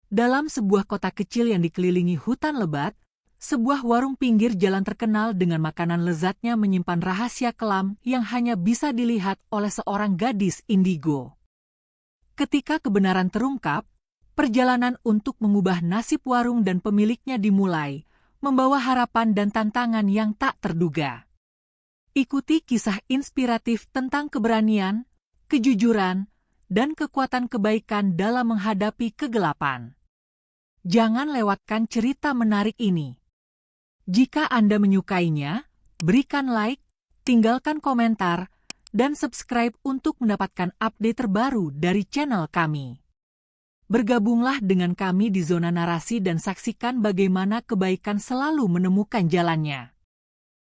Dalam sebuah kota kecil yang dikelilingi hutan lebat, sebuah warung pinggir jalan terkenal dengan makanan lezatnya menyimpan rahasia kelam yang hanya bisa dilihat oleh seorang gadis indigo. Ketika kebenaran terungkap, perjalanan untuk mengubah nasib warung dan pemiliknya dimulai, membawa harapan dan tantangan yang tak terduga. Ikuti kisah inspiratif tentang keberanian, kejujuran, dan kekuatan kebaikan dalam menghadapi kegelapan. Jangan lewatkan cerita menarik ini. Jika Anda menyukainya, berikan like, tinggalkan komentar, dan subscribe untuk mendapatkan update terbaru dari channel kami. Bergabunglah dengan kami di zona narasi dan saksikan bagaimana kebaikan selalu menemukan jalannya.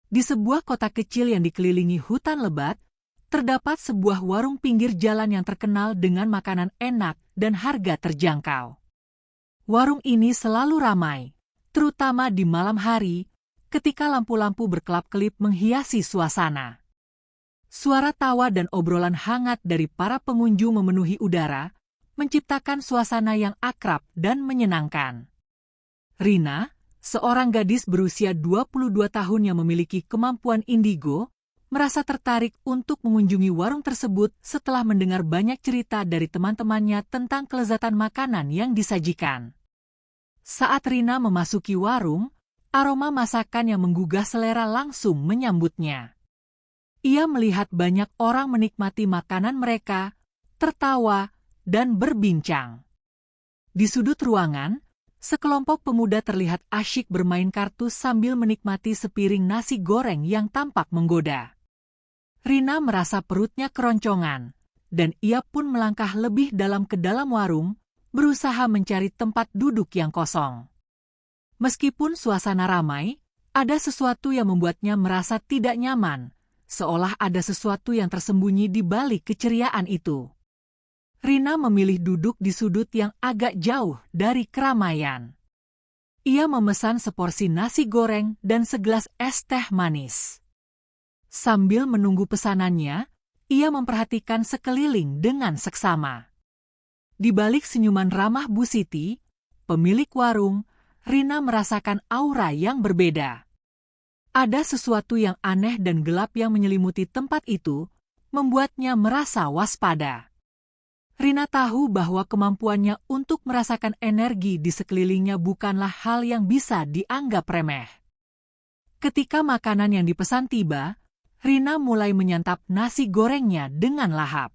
Di sebuah kota kecil yang dikelilingi hutan lebat, terdapat sebuah warung pinggir jalan yang terkenal dengan makanan enak dan harga terjangkau. Warung ini selalu ramai, terutama di malam hari, ketika lampu-lampu berkelap-kelip menghiasi suasana. Suara tawa dan obrolan hangat dari para pengunjung memenuhi udara, menciptakan suasana yang akrab dan menyenangkan. Rina, seorang gadis berusia 22 tahun yang memiliki kemampuan indigo, merasa tertarik untuk mengunjungi warung tersebut setelah mendengar banyak cerita dari teman-temannya tentang kelezatan makanan yang disajikan. Saat Rina memasuki warung, aroma masakan yang menggugah selera langsung menyambutnya. Ia melihat banyak orang menikmati makanan mereka, tertawa, dan berbincang. Di sudut ruangan, sekelompok pemuda terlihat asyik bermain kartu sambil menikmati sepiring nasi goreng yang tampak menggoda. Rina merasa perutnya keroncongan, dan ia pun melangkah lebih dalam ke dalam warung, berusaha mencari tempat duduk yang kosong. Meskipun suasana ramai, ada sesuatu yang membuatnya merasa tidak nyaman, seolah ada sesuatu yang tersembunyi di balik keceriaan itu. Rina memilih duduk di sudut yang agak jauh dari keramaian. Ia memesan seporsi nasi goreng dan segelas es teh manis. Sambil menunggu pesanannya, ia memperhatikan sekeliling dengan seksama. Di balik senyuman ramah Bu Siti, pemilik warung, Rina merasakan aura yang berbeda. Ada sesuatu yang aneh dan gelap yang menyelimuti tempat itu, membuatnya merasa waspada. Rina tahu bahwa kemampuannya untuk merasakan energi di sekelilingnya bukanlah hal yang bisa dianggap remeh. Ketika makanan yang dipesan tiba, Rina mulai menyantap nasi gorengnya dengan lahap.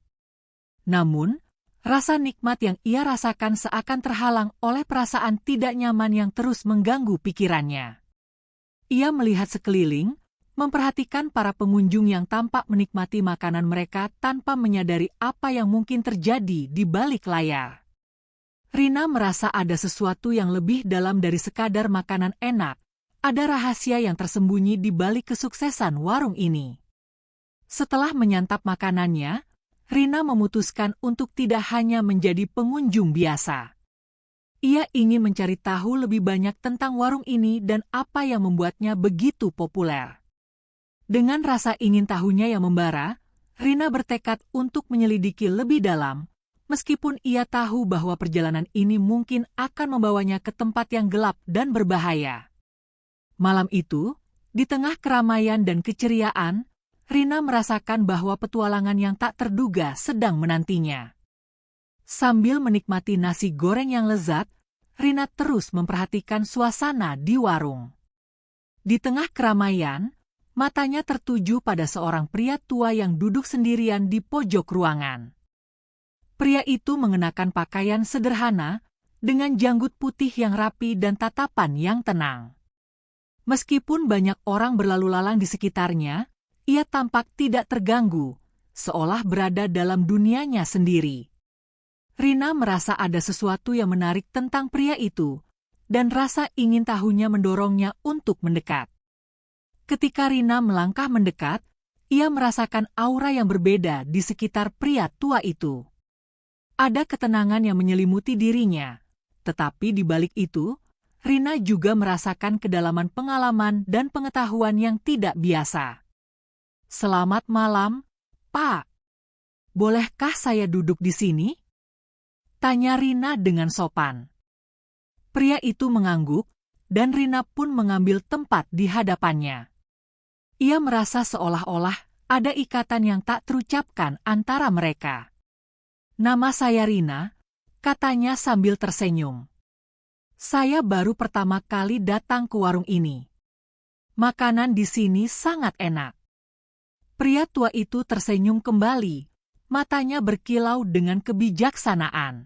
Namun, rasa nikmat yang ia rasakan seakan terhalang oleh perasaan tidak nyaman yang terus mengganggu pikirannya. Ia melihat sekeliling, memperhatikan para pengunjung yang tampak menikmati makanan mereka tanpa menyadari apa yang mungkin terjadi di balik layar. Rina merasa ada sesuatu yang lebih dalam dari sekadar makanan enak, ada rahasia yang tersembunyi di balik kesuksesan warung ini. Setelah menyantap makanannya, Rina memutuskan untuk tidak hanya menjadi pengunjung biasa. Ia ingin mencari tahu lebih banyak tentang warung ini dan apa yang membuatnya begitu populer. Dengan rasa ingin tahunya yang membara, Rina bertekad untuk menyelidiki lebih dalam, meskipun ia tahu bahwa perjalanan ini mungkin akan membawanya ke tempat yang gelap dan berbahaya. Malam itu, di tengah keramaian dan keceriaan, Rina merasakan bahwa petualangan yang tak terduga sedang menantinya. Sambil menikmati nasi goreng yang lezat, Rina terus memperhatikan suasana di warung. Di tengah keramaian, matanya tertuju pada seorang pria tua yang duduk sendirian di pojok ruangan. Pria itu mengenakan pakaian sederhana, dengan janggut putih yang rapi dan tatapan yang tenang. Meskipun banyak orang berlalu lalang di sekitarnya, ia tampak tidak terganggu, seolah berada dalam dunianya sendiri. Rina merasa ada sesuatu yang menarik tentang pria itu, dan rasa ingin tahunya mendorongnya untuk mendekat. Ketika Rina melangkah mendekat, ia merasakan aura yang berbeda di sekitar pria tua itu. Ada ketenangan yang menyelimuti dirinya, tetapi di balik itu, Rina juga merasakan kedalaman pengalaman dan pengetahuan yang tidak biasa. "Selamat malam, Pak. Bolehkah saya duduk di sini?" tanya Rina dengan sopan. Pria itu mengangguk, dan Rina pun mengambil tempat di hadapannya. Ia merasa seolah-olah ada ikatan yang tak terucapkan antara mereka. "Nama saya Rina," katanya sambil tersenyum. "Saya baru pertama kali datang ke warung ini. Makanan di sini sangat enak." Pria tua itu tersenyum kembali, matanya berkilau dengan kebijaksanaan.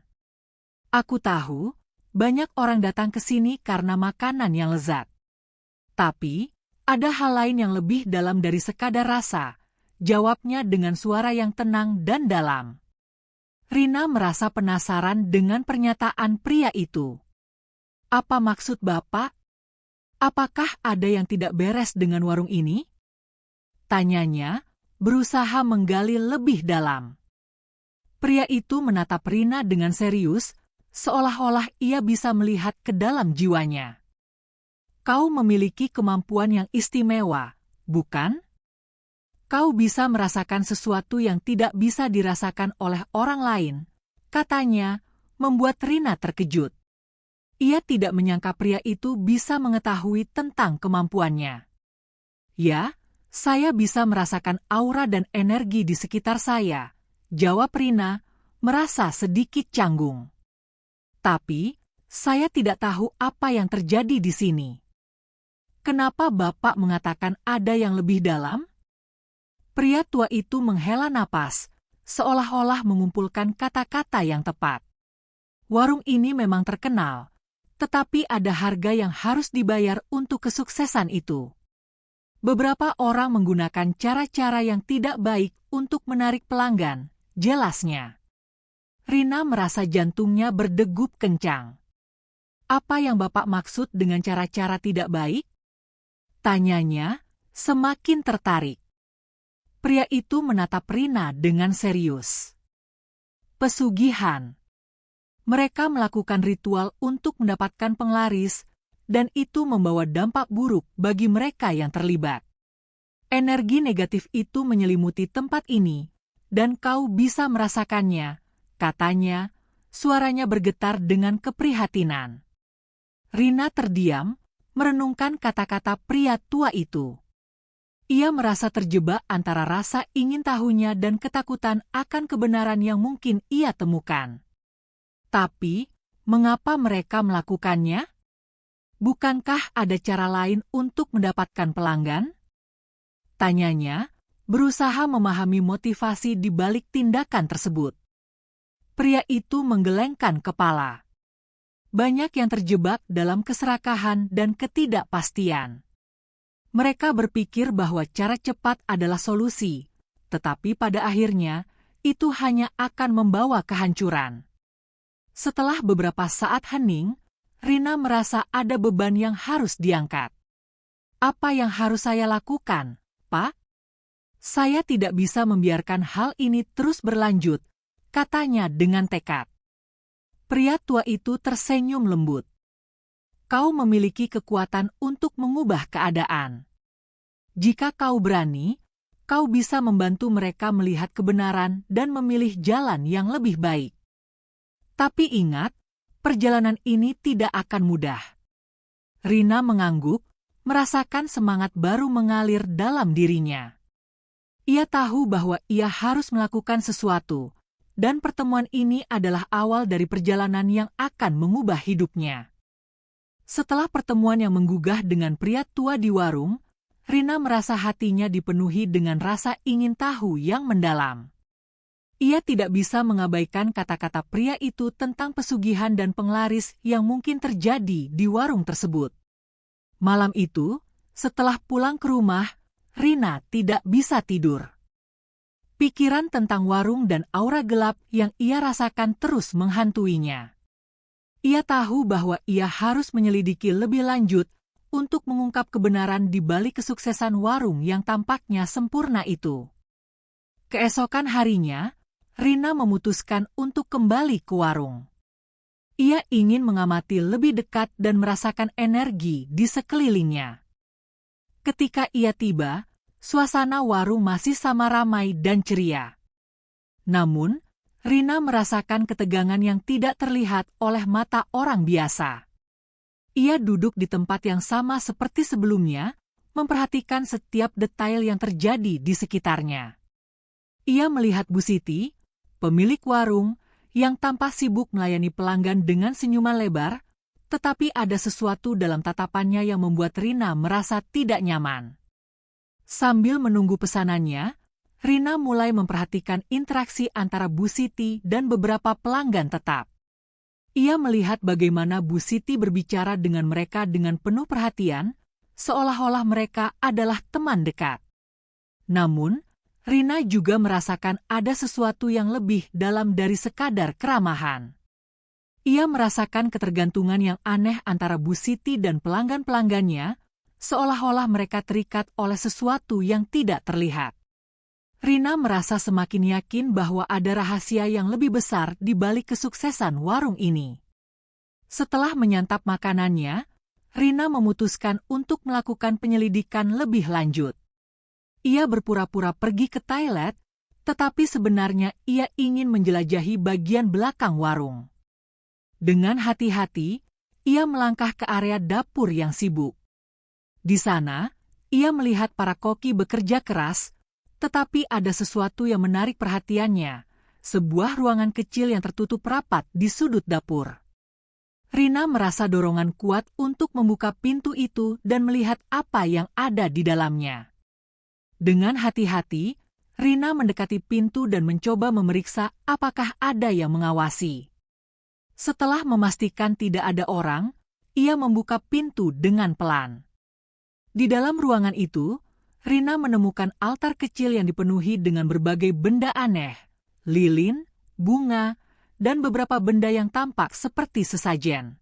"Aku tahu, banyak orang datang ke sini karena makanan yang lezat. Tapi, ada hal lain yang lebih dalam dari sekadar rasa," jawabnya dengan suara yang tenang dan dalam. Rina merasa penasaran dengan pernyataan pria itu. "Apa maksud Bapak? Apakah ada yang tidak beres dengan warung ini?" tanyanya, berusaha menggali lebih dalam. Pria itu menatap Rina dengan serius, seolah-olah ia bisa melihat ke dalam jiwanya. "Kau memiliki kemampuan yang istimewa, bukan? Kau bisa merasakan sesuatu yang tidak bisa dirasakan oleh orang lain," katanya, membuat Rina terkejut. Ia tidak menyangka pria itu bisa mengetahui tentang kemampuannya. "Ya, saya bisa merasakan aura dan energi di sekitar saya," jawab Rina, merasa sedikit canggung. "Tapi, saya tidak tahu apa yang terjadi di sini." "Kenapa Bapak mengatakan ada yang lebih dalam?" Pria tua itu menghela napas, seolah-olah mengumpulkan kata-kata yang tepat. "Warung ini memang terkenal, tetapi ada harga yang harus dibayar untuk kesuksesan itu. Beberapa orang menggunakan cara-cara yang tidak baik untuk menarik pelanggan," jelasnya. Rina merasa jantungnya berdegup kencang. "Apa yang Bapak maksud dengan cara-cara tidak baik?" tanyanya, semakin tertarik. Pria itu menatap Rina dengan serius. "Pesugihan. Mereka melakukan ritual untuk mendapatkan penglaris, dan itu membawa dampak buruk bagi mereka yang terlibat. Energi negatif itu menyelimuti tempat ini, dan kau bisa merasakannya," katanya, suaranya bergetar dengan keprihatinan. Rina terdiam, merenungkan kata-kata pria tua itu. Ia merasa terjebak antara rasa ingin tahunya dan ketakutan akan kebenaran yang mungkin ia temukan. Tapi, mengapa mereka melakukannya? Bukankah ada cara lain untuk mendapatkan pelanggan? Tanyanya, berusaha memahami motivasi di balik tindakan tersebut. Pria itu menggelengkan kepala. Banyak yang terjebak dalam keserakahan dan ketidakpastian. Mereka berpikir bahwa cara cepat adalah solusi, tetapi pada akhirnya itu hanya akan membawa kehancuran. Setelah beberapa saat hening, Rina merasa ada beban yang harus diangkat. "Apa yang harus saya lakukan, Pak? Saya tidak bisa membiarkan hal ini terus berlanjut," katanya dengan tekad. Pria tua itu tersenyum lembut. "Kau memiliki kekuatan untuk mengubah keadaan. Jika kau berani, kau bisa membantu mereka melihat kebenaran dan memilih jalan yang lebih baik. Tapi ingat, perjalanan ini tidak akan mudah." Rina mengangguk, merasakan semangat baru mengalir dalam dirinya. Ia tahu bahwa ia harus melakukan sesuatu, dan pertemuan ini adalah awal dari perjalanan yang akan mengubah hidupnya. Setelah pertemuan yang menggugah dengan pria tua di warung, Rina merasa hatinya dipenuhi dengan rasa ingin tahu yang mendalam. Ia tidak bisa mengabaikan kata-kata pria itu tentang pesugihan dan penglaris yang mungkin terjadi di warung tersebut. Malam itu, setelah pulang ke rumah, Rina tidak bisa tidur. Pikiran tentang warung dan aura gelap yang ia rasakan terus menghantuinya. Ia tahu bahwa ia harus menyelidiki lebih lanjut untuk mengungkap kebenaran di balik kesuksesan warung yang tampaknya sempurna itu. Keesokan harinya, Rina memutuskan untuk kembali ke warung. Ia ingin mengamati lebih dekat dan merasakan energi di sekelilingnya. Ketika ia tiba, suasana warung masih sama ramai dan ceria. Namun, Rina merasakan ketegangan yang tidak terlihat oleh mata orang biasa. Ia duduk di tempat yang sama seperti sebelumnya, memperhatikan setiap detail yang terjadi di sekitarnya. Ia melihat Bu Siti, pemilik warung, yang tampak sibuk melayani pelanggan dengan senyuman lebar, tetapi ada sesuatu dalam tatapannya yang membuat Rina merasa tidak nyaman. Sambil menunggu pesanannya, Rina mulai memperhatikan interaksi antara Bu Siti dan beberapa pelanggan tetap. Ia melihat bagaimana Bu Siti berbicara dengan mereka dengan penuh perhatian, seolah-olah mereka adalah teman dekat. Namun, Rina juga merasakan ada sesuatu yang lebih dalam dari sekadar keramahan. Ia merasakan ketergantungan yang aneh antara Bu Siti dan pelanggan-pelanggannya, seolah-olah mereka terikat oleh sesuatu yang tidak terlihat. Rina merasa semakin yakin bahwa ada rahasia yang lebih besar di balik kesuksesan warung ini. Setelah menyantap makanannya, Rina memutuskan untuk melakukan penyelidikan lebih lanjut. Ia berpura-pura pergi ke toilet, tetapi sebenarnya ia ingin menjelajahi bagian belakang warung. Dengan hati-hati, ia melangkah ke area dapur yang sibuk. Di sana, ia melihat para koki bekerja keras, tetapi ada sesuatu yang menarik perhatiannya, sebuah ruangan kecil yang tertutup rapat di sudut dapur. Rina merasa dorongan kuat untuk membuka pintu itu dan melihat apa yang ada di dalamnya. Dengan hati-hati, Rina mendekati pintu dan mencoba memeriksa apakah ada yang mengawasi. Setelah memastikan tidak ada orang, ia membuka pintu dengan pelan. Di dalam ruangan itu, Rina menemukan altar kecil yang dipenuhi dengan berbagai benda aneh, lilin, bunga, dan beberapa benda yang tampak seperti sesajen.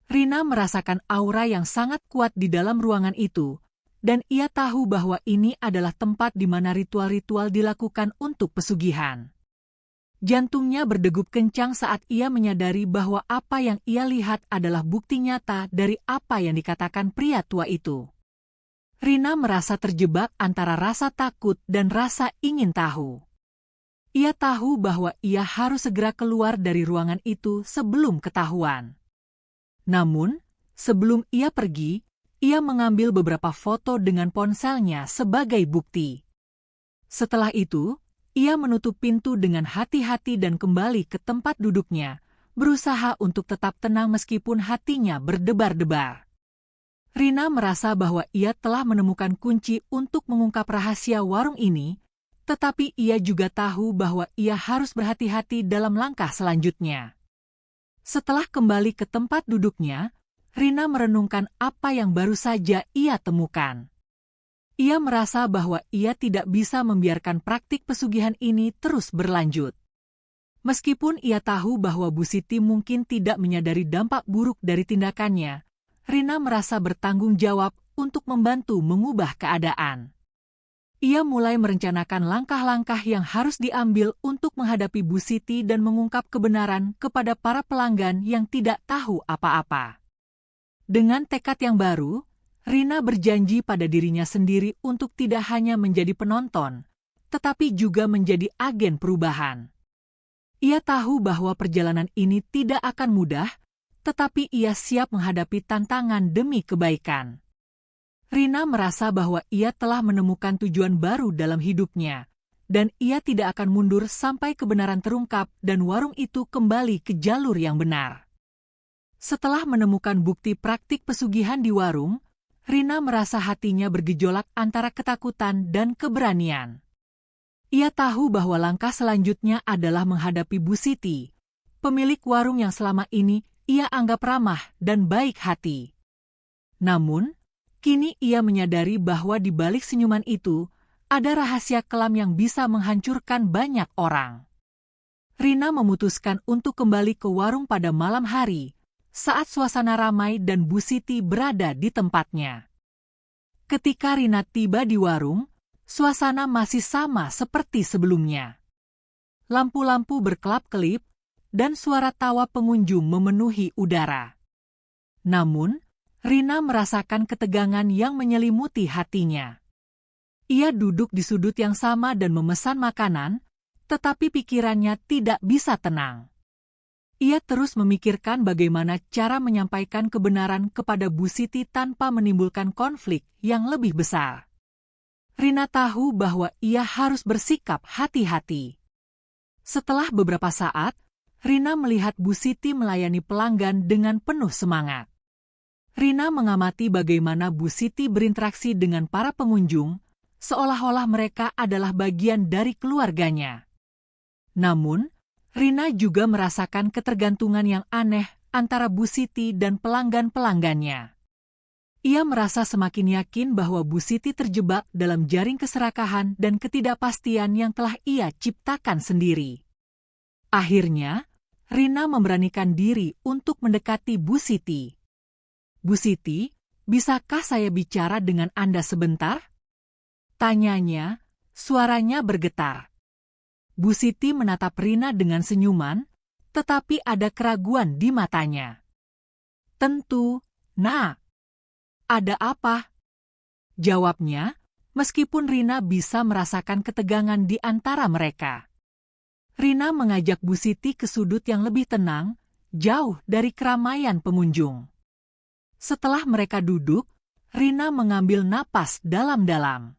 Rina merasakan aura yang sangat kuat di dalam ruangan itu, dan ia tahu bahwa ini adalah tempat di mana ritual-ritual dilakukan untuk pesugihan. Jantungnya berdegup kencang saat ia menyadari bahwa apa yang ia lihat adalah bukti nyata dari apa yang dikatakan pria tua itu. Rina merasa terjebak antara rasa takut dan rasa ingin tahu. Ia tahu bahwa ia harus segera keluar dari ruangan itu sebelum ketahuan. Namun, sebelum ia pergi, ia mengambil beberapa foto dengan ponselnya sebagai bukti. Setelah itu, ia menutup pintu dengan hati-hati dan kembali ke tempat duduknya, berusaha untuk tetap tenang meskipun hatinya berdebar-debar. Rina merasa bahwa ia telah menemukan kunci untuk mengungkap rahasia warung ini, tetapi ia juga tahu bahwa ia harus berhati-hati dalam langkah selanjutnya. Setelah kembali ke tempat duduknya, Rina merenungkan apa yang baru saja ia temukan. Ia merasa bahwa ia tidak bisa membiarkan praktik pesugihan ini terus berlanjut. Meskipun ia tahu bahwa Bu Siti mungkin tidak menyadari dampak buruk dari tindakannya, Rina merasa bertanggung jawab untuk membantu mengubah keadaan. Ia mulai merencanakan langkah-langkah yang harus diambil untuk menghadapi Bu Siti dan mengungkap kebenaran kepada para pelanggan yang tidak tahu apa-apa. Dengan tekad yang baru, Rina berjanji pada dirinya sendiri untuk tidak hanya menjadi penonton, tetapi juga menjadi agen perubahan. Ia tahu bahwa perjalanan ini tidak akan mudah, tetapi ia siap menghadapi tantangan demi kebaikan. Rina merasa bahwa ia telah menemukan tujuan baru dalam hidupnya, dan ia tidak akan mundur sampai kebenaran terungkap dan warung itu kembali ke jalur yang benar. Setelah menemukan bukti praktik pesugihan di warung, Rina merasa hatinya bergejolak antara ketakutan dan keberanian. Ia tahu bahwa langkah selanjutnya adalah menghadapi Bu Siti, pemilik warung yang selama ini ia anggap ramah dan baik hati. Namun, kini ia menyadari bahwa di balik senyuman itu, ada rahasia kelam yang bisa menghancurkan banyak orang. Rina memutuskan untuk kembali ke warung pada malam hari, saat suasana ramai dan Bu Siti berada di tempatnya. Ketika Rina tiba di warung, suasana masih sama seperti sebelumnya. Lampu-lampu berkelap-kelip, dan suara tawa pengunjung memenuhi udara. Namun, Rina merasakan ketegangan yang menyelimuti hatinya. Ia duduk di sudut yang sama dan memesan makanan, tetapi pikirannya tidak bisa tenang. Ia terus memikirkan bagaimana cara menyampaikan kebenaran kepada Bu Siti tanpa menimbulkan konflik yang lebih besar. Rina tahu bahwa ia harus bersikap hati-hati. Setelah beberapa saat, Rina melihat Bu Siti melayani pelanggan dengan penuh semangat. Rina mengamati bagaimana Bu Siti berinteraksi dengan para pengunjung, seolah-olah mereka adalah bagian dari keluarganya. Namun, Rina juga merasakan ketergantungan yang aneh antara Bu Siti dan pelanggan-pelanggannya. Ia merasa semakin yakin bahwa Bu Siti terjebak dalam jaring keserakahan dan ketidakpastian yang telah ia ciptakan sendiri. Akhirnya, Rina memberanikan diri untuk mendekati Bu Siti. "Bu Siti, bisakah saya bicara dengan Anda sebentar?" tanyanya, suaranya bergetar. Bu Siti menatap Rina dengan senyuman, tetapi ada keraguan di matanya. "Tentu, Nak. Ada apa?" jawabnya, meskipun Rina bisa merasakan ketegangan di antara mereka. Rina mengajak Bu Siti ke sudut yang lebih tenang, jauh dari keramaian pengunjung. Setelah mereka duduk, Rina mengambil napas dalam-dalam.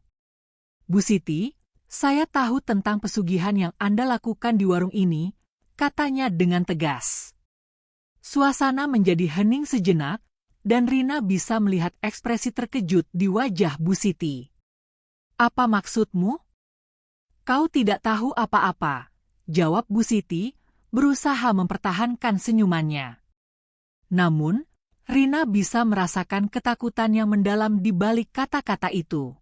"Bu Siti, saya tahu tentang pesugihan yang Anda lakukan di warung ini," katanya dengan tegas. Suasana menjadi hening sejenak, dan Rina bisa melihat ekspresi terkejut di wajah Bu Siti. "Apa maksudmu?" "Kau tidak tahu apa-apa," jawab Bu Siti, berusaha mempertahankan senyumannya. Namun, Rina bisa merasakan ketakutan yang mendalam di balik kata-kata itu.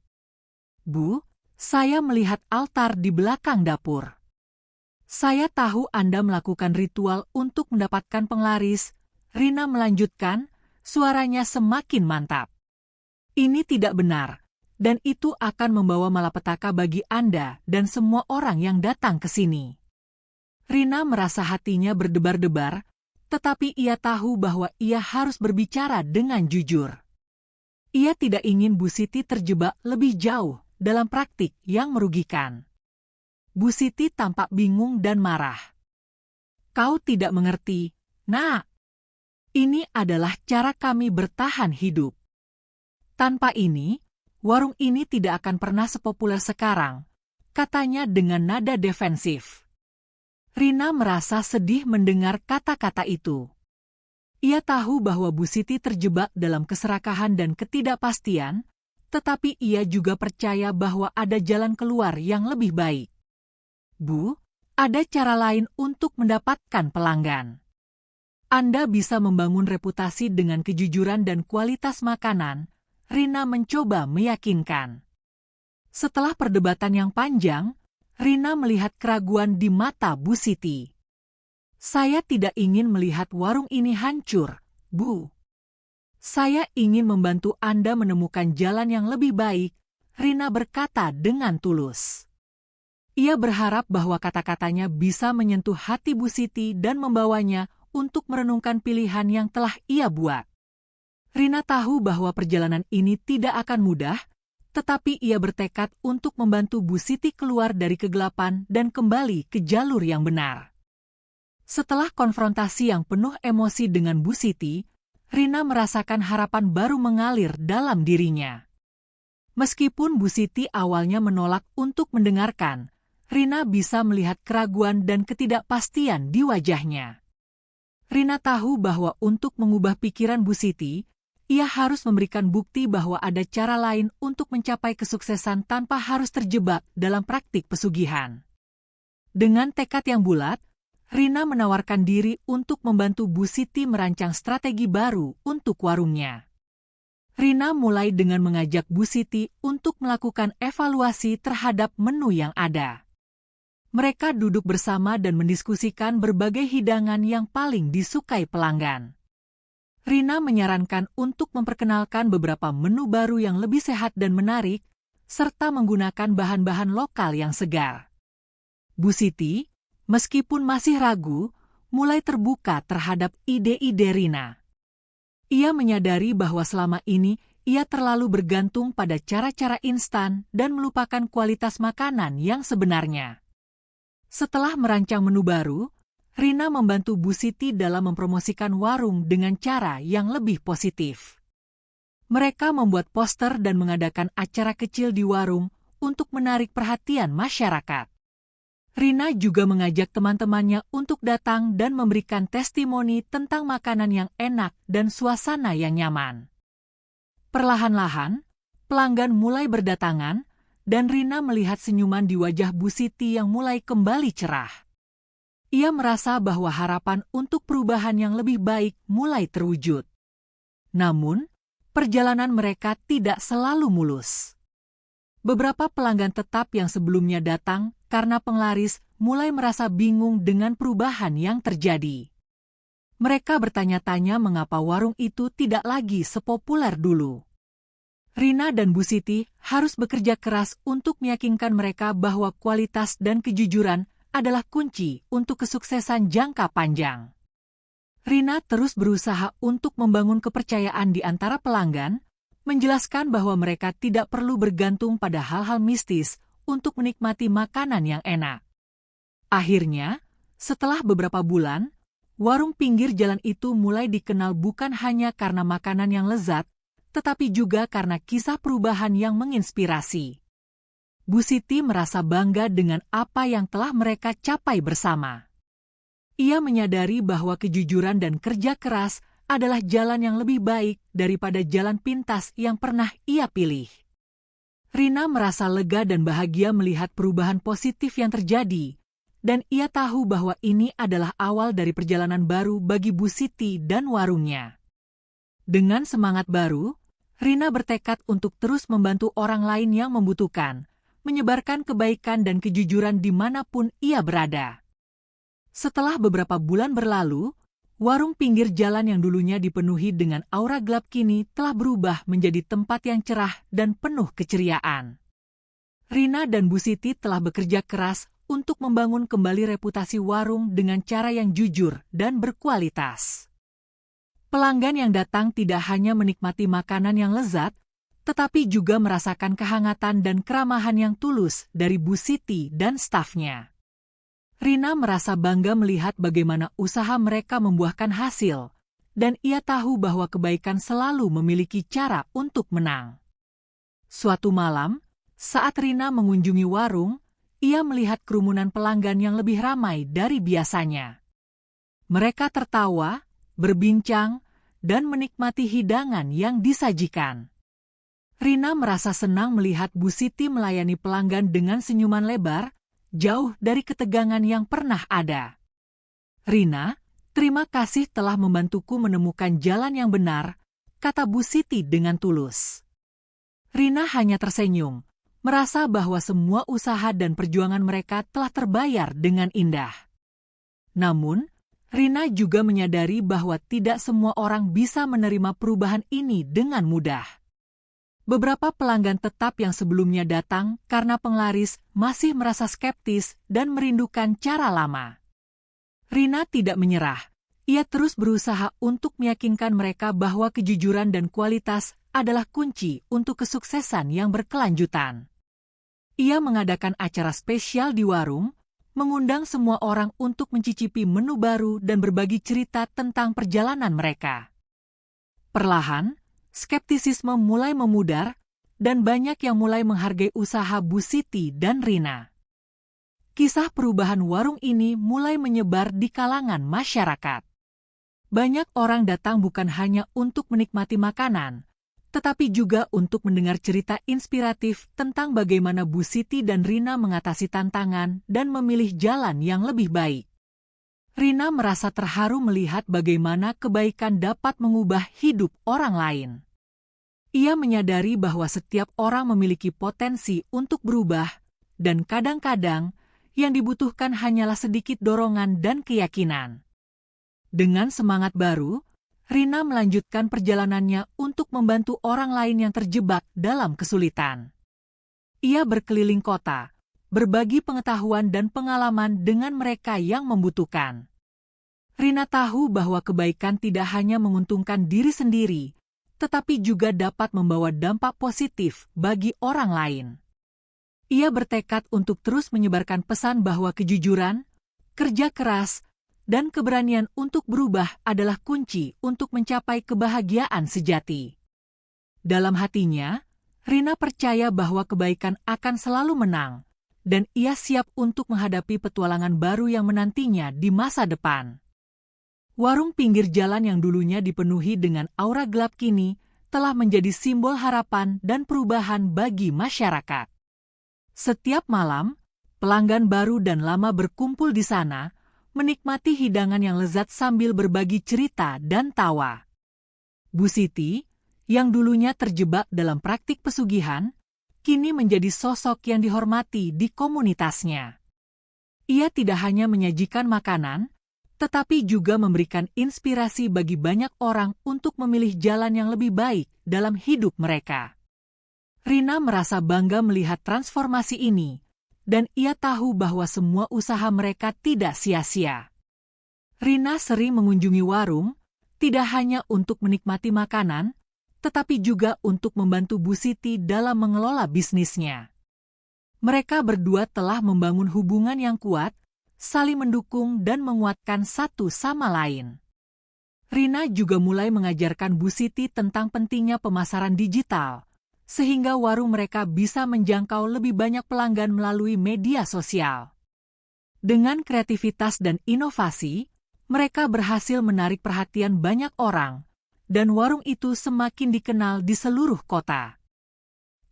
"Bu, saya melihat altar di belakang dapur. Saya tahu Anda melakukan ritual untuk mendapatkan penglaris," Rina melanjutkan, suaranya semakin mantap. "Ini tidak benar, dan itu akan membawa malapetaka bagi Anda dan semua orang yang datang ke sini." Rina merasa hatinya berdebar-debar, tetapi ia tahu bahwa ia harus berbicara dengan jujur. Ia tidak ingin Bu Siti terjebak lebih jauh dalam praktik yang merugikan. Bu Siti tampak bingung dan marah. "Kau tidak mengerti, Nak. Ini adalah cara kami bertahan hidup. Tanpa ini, warung ini tidak akan pernah sepopuler sekarang," katanya dengan nada defensif. Rina merasa sedih mendengar kata-kata itu. Ia tahu bahwa Bu Siti terjebak dalam keserakahan dan ketidakpastian, tetapi ia juga percaya bahwa ada jalan keluar yang lebih baik. "Bu, ada cara lain untuk mendapatkan pelanggan. Anda bisa membangun reputasi dengan kejujuran dan kualitas makanan," Rina mencoba meyakinkan. Setelah perdebatan yang panjang, Rina melihat keraguan di mata Bu Siti. "Saya tidak ingin melihat warung ini hancur, Bu. Saya ingin membantu Anda menemukan jalan yang lebih baik," Rina berkata dengan tulus. Ia berharap bahwa kata-katanya bisa menyentuh hati Bu Siti dan membawanya untuk merenungkan pilihan yang telah ia buat. Rina tahu bahwa perjalanan ini tidak akan mudah, tetapi ia bertekad untuk membantu Bu Siti keluar dari kegelapan dan kembali ke jalur yang benar. Setelah konfrontasi yang penuh emosi dengan Bu Siti, Rina merasakan harapan baru mengalir dalam dirinya. Meskipun Bu Siti awalnya menolak untuk mendengarkan, Rina bisa melihat keraguan dan ketidakpastian di wajahnya. Rina tahu bahwa untuk mengubah pikiran Bu Siti, ia harus memberikan bukti bahwa ada cara lain untuk mencapai kesuksesan tanpa harus terjebak dalam praktik pesugihan. Dengan tekad yang bulat, Rina menawarkan diri untuk membantu Bu Siti merancang strategi baru untuk warungnya. Rina mulai dengan mengajak Bu Siti untuk melakukan evaluasi terhadap menu yang ada. Mereka duduk bersama dan mendiskusikan berbagai hidangan yang paling disukai pelanggan. Rina menyarankan untuk memperkenalkan beberapa menu baru yang lebih sehat dan menarik, serta menggunakan bahan-bahan lokal yang segar. Bu Siti, meskipun masih ragu, mulai terbuka terhadap ide-ide Rina. Ia menyadari bahwa selama ini ia terlalu bergantung pada cara-cara instan dan melupakan kualitas makanan yang sebenarnya. Setelah merancang menu baru, Rina membantu Bu Siti dalam mempromosikan warung dengan cara yang lebih positif. Mereka membuat poster dan mengadakan acara kecil di warung untuk menarik perhatian masyarakat. Rina juga mengajak teman-temannya untuk datang dan memberikan testimoni tentang makanan yang enak dan suasana yang nyaman. Perlahan-lahan, pelanggan mulai berdatangan, dan Rina melihat senyuman di wajah Bu Siti yang mulai kembali cerah. Ia merasa bahwa harapan untuk perubahan yang lebih baik mulai terwujud. Namun, perjalanan mereka tidak selalu mulus. Beberapa pelanggan tetap yang sebelumnya datang karena penglaris mulai merasa bingung dengan perubahan yang terjadi. Mereka bertanya-tanya mengapa warung itu tidak lagi sepopuler dulu. Rina dan Bu Siti harus bekerja keras untuk meyakinkan mereka bahwa kualitas dan kejujuran adalah kunci untuk kesuksesan jangka panjang. Rina terus berusaha untuk membangun kepercayaan di antara pelanggan, menjelaskan bahwa mereka tidak perlu bergantung pada hal-hal mistis untuk menikmati makanan yang enak. Akhirnya, setelah beberapa bulan, warung pinggir jalan itu mulai dikenal bukan hanya karena makanan yang lezat, tetapi juga karena kisah perubahan yang menginspirasi. Bu Siti merasa bangga dengan apa yang telah mereka capai bersama. Ia menyadari bahwa kejujuran dan kerja keras adalah jalan yang lebih baik daripada jalan pintas yang pernah ia pilih. Rina merasa lega dan bahagia melihat perubahan positif yang terjadi, dan ia tahu bahwa ini adalah awal dari perjalanan baru bagi Bu Siti dan warungnya. Dengan semangat baru, Rina bertekad untuk terus membantu orang lain yang membutuhkan, menyebarkan kebaikan dan kejujuran dimanapun ia berada. Setelah beberapa bulan berlalu, warung pinggir jalan yang dulunya dipenuhi dengan aura gelap kini telah berubah menjadi tempat yang cerah dan penuh keceriaan. Rina dan Bu Siti telah bekerja keras untuk membangun kembali reputasi warung dengan cara yang jujur dan berkualitas. Pelanggan yang datang tidak hanya menikmati makanan yang lezat, tetapi juga merasakan kehangatan dan keramahan yang tulus dari Bu Siti dan stafnya. Rina merasa bangga melihat bagaimana usaha mereka membuahkan hasil, dan ia tahu bahwa kebaikan selalu memiliki cara untuk menang. Suatu malam, saat Rina mengunjungi warung, ia melihat kerumunan pelanggan yang lebih ramai dari biasanya. Mereka tertawa, berbincang, dan menikmati hidangan yang disajikan. Rina merasa senang melihat Bu Siti melayani pelanggan dengan senyuman lebar, jauh dari ketegangan yang pernah ada. "Rina, terima kasih telah membantuku menemukan jalan yang benar," kata Bu Siti dengan tulus. Rina hanya tersenyum, merasa bahwa semua usaha dan perjuangan mereka telah terbayar dengan indah. Namun, Rina juga menyadari bahwa tidak semua orang bisa menerima perubahan ini dengan mudah. Beberapa pelanggan tetap yang sebelumnya datang karena penglaris masih merasa skeptis dan merindukan cara lama. Rina tidak menyerah. Ia terus berusaha untuk meyakinkan mereka bahwa kejujuran dan kualitas adalah kunci untuk kesuksesan yang berkelanjutan. Ia mengadakan acara spesial di warung, mengundang semua orang untuk mencicipi menu baru dan berbagi cerita tentang perjalanan mereka. Perlahan, skeptisisme mulai memudar, dan banyak yang mulai menghargai usaha Bu Siti dan Rina. Kisah perubahan warung ini mulai menyebar di kalangan masyarakat. Banyak orang datang bukan hanya untuk menikmati makanan, tetapi juga untuk mendengar cerita inspiratif tentang bagaimana Bu Siti dan Rina mengatasi tantangan dan memilih jalan yang lebih baik. Rina merasa terharu melihat bagaimana kebaikan dapat mengubah hidup orang lain. Ia menyadari bahwa setiap orang memiliki potensi untuk berubah, dan kadang-kadang yang dibutuhkan hanyalah sedikit dorongan dan keyakinan. Dengan semangat baru, Rina melanjutkan perjalanannya untuk membantu orang lain yang terjebak dalam kesulitan. Ia berkeliling kota, berbagi pengetahuan dan pengalaman dengan mereka yang membutuhkan. Rina tahu bahwa kebaikan tidak hanya menguntungkan diri sendiri, tetapi juga dapat membawa dampak positif bagi orang lain. Ia bertekad untuk terus menyebarkan pesan bahwa kejujuran, kerja keras, dan keberanian untuk berubah adalah kunci untuk mencapai kebahagiaan sejati. Dalam hatinya, Rina percaya bahwa kebaikan akan selalu menang, dan ia siap untuk menghadapi petualangan baru yang menantinya di masa depan. Warung pinggir jalan yang dulunya dipenuhi dengan aura gelap kini telah menjadi simbol harapan dan perubahan bagi masyarakat. Setiap malam, pelanggan baru dan lama berkumpul di sana, menikmati hidangan yang lezat sambil berbagi cerita dan tawa. Bu Siti, yang dulunya terjebak dalam praktik pesugihan, kini menjadi sosok yang dihormati di komunitasnya. Ia tidak hanya menyajikan makanan, tetapi juga memberikan inspirasi bagi banyak orang untuk memilih jalan yang lebih baik dalam hidup mereka. Rina merasa bangga melihat transformasi ini, dan ia tahu bahwa semua usaha mereka tidak sia-sia. Rina sering mengunjungi warung, tidak hanya untuk menikmati makanan, tetapi juga untuk membantu Bu Siti dalam mengelola bisnisnya. Mereka berdua telah membangun hubungan yang kuat, saling mendukung dan menguatkan satu sama lain. Rina juga mulai mengajarkan Bu Siti tentang pentingnya pemasaran digital, sehingga warung mereka bisa menjangkau lebih banyak pelanggan melalui media sosial. Dengan kreativitas dan inovasi, mereka berhasil menarik perhatian banyak orang, dan warung itu semakin dikenal di seluruh kota.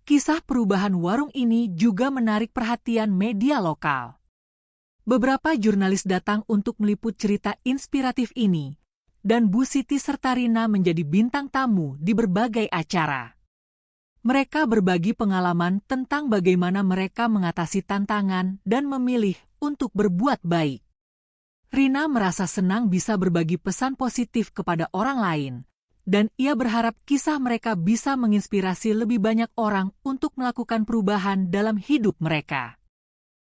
Kisah perubahan warung ini juga menarik perhatian media lokal. Beberapa jurnalis datang untuk meliput cerita inspiratif ini, dan Bu Siti serta Rina menjadi bintang tamu di berbagai acara. Mereka berbagi pengalaman tentang bagaimana mereka mengatasi tantangan dan memilih untuk berbuat baik. Rina merasa senang bisa berbagi pesan positif kepada orang lain, dan ia berharap kisah mereka bisa menginspirasi lebih banyak orang untuk melakukan perubahan dalam hidup mereka.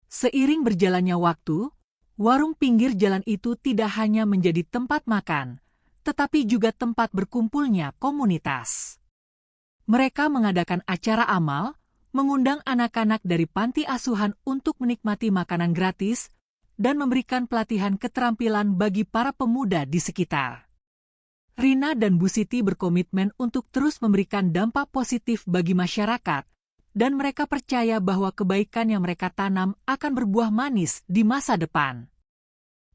Seiring berjalannya waktu, warung pinggir jalan itu tidak hanya menjadi tempat makan, tetapi juga tempat berkumpulnya komunitas. Mereka mengadakan acara amal, mengundang anak-anak dari panti asuhan untuk menikmati makanan gratis, dan memberikan pelatihan keterampilan bagi para pemuda di sekitar. Rina dan Bu Siti berkomitmen untuk terus memberikan dampak positif bagi masyarakat, dan mereka percaya bahwa kebaikan yang mereka tanam akan berbuah manis di masa depan.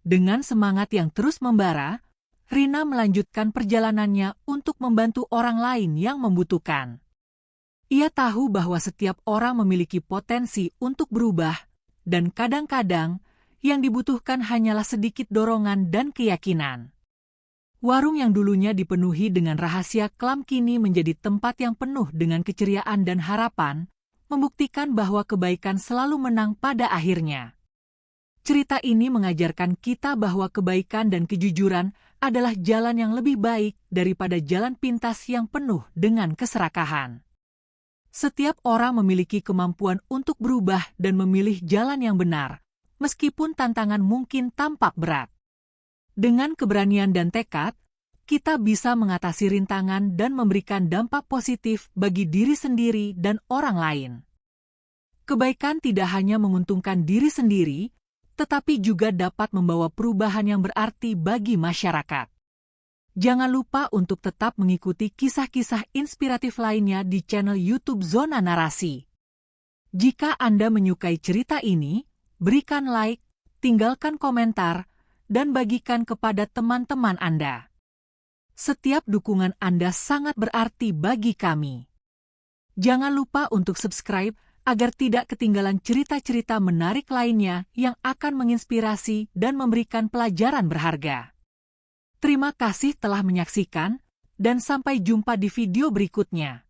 Dengan semangat yang terus membara, Rina melanjutkan perjalanannya untuk membantu orang lain yang membutuhkan. Ia tahu bahwa setiap orang memiliki potensi untuk berubah, dan kadang-kadang yang dibutuhkan hanyalah sedikit dorongan dan keyakinan. Warung yang dulunya dipenuhi dengan rahasia kelam kini menjadi tempat yang penuh dengan keceriaan dan harapan, membuktikan bahwa kebaikan selalu menang pada akhirnya. Cerita ini mengajarkan kita bahwa kebaikan dan kejujuran adalah jalan yang lebih baik daripada jalan pintas yang penuh dengan keserakahan. Setiap orang memiliki kemampuan untuk berubah dan memilih jalan yang benar, meskipun tantangan mungkin tampak berat. Dengan keberanian dan tekad, kita bisa mengatasi rintangan dan memberikan dampak positif bagi diri sendiri dan orang lain. Kebaikan tidak hanya menguntungkan diri sendiri, tetapi juga dapat membawa perubahan yang berarti bagi masyarakat. Jangan lupa untuk tetap mengikuti kisah-kisah inspiratif lainnya di channel YouTube Zona Narasi. Jika Anda menyukai cerita ini, berikan like, tinggalkan komentar, dan bagikan kepada teman-teman Anda. Setiap dukungan Anda sangat berarti bagi kami. Jangan lupa untuk subscribe agar tidak ketinggalan cerita-cerita menarik lainnya yang akan menginspirasi dan memberikan pelajaran berharga. Terima kasih telah menyaksikan, dan sampai jumpa di video berikutnya.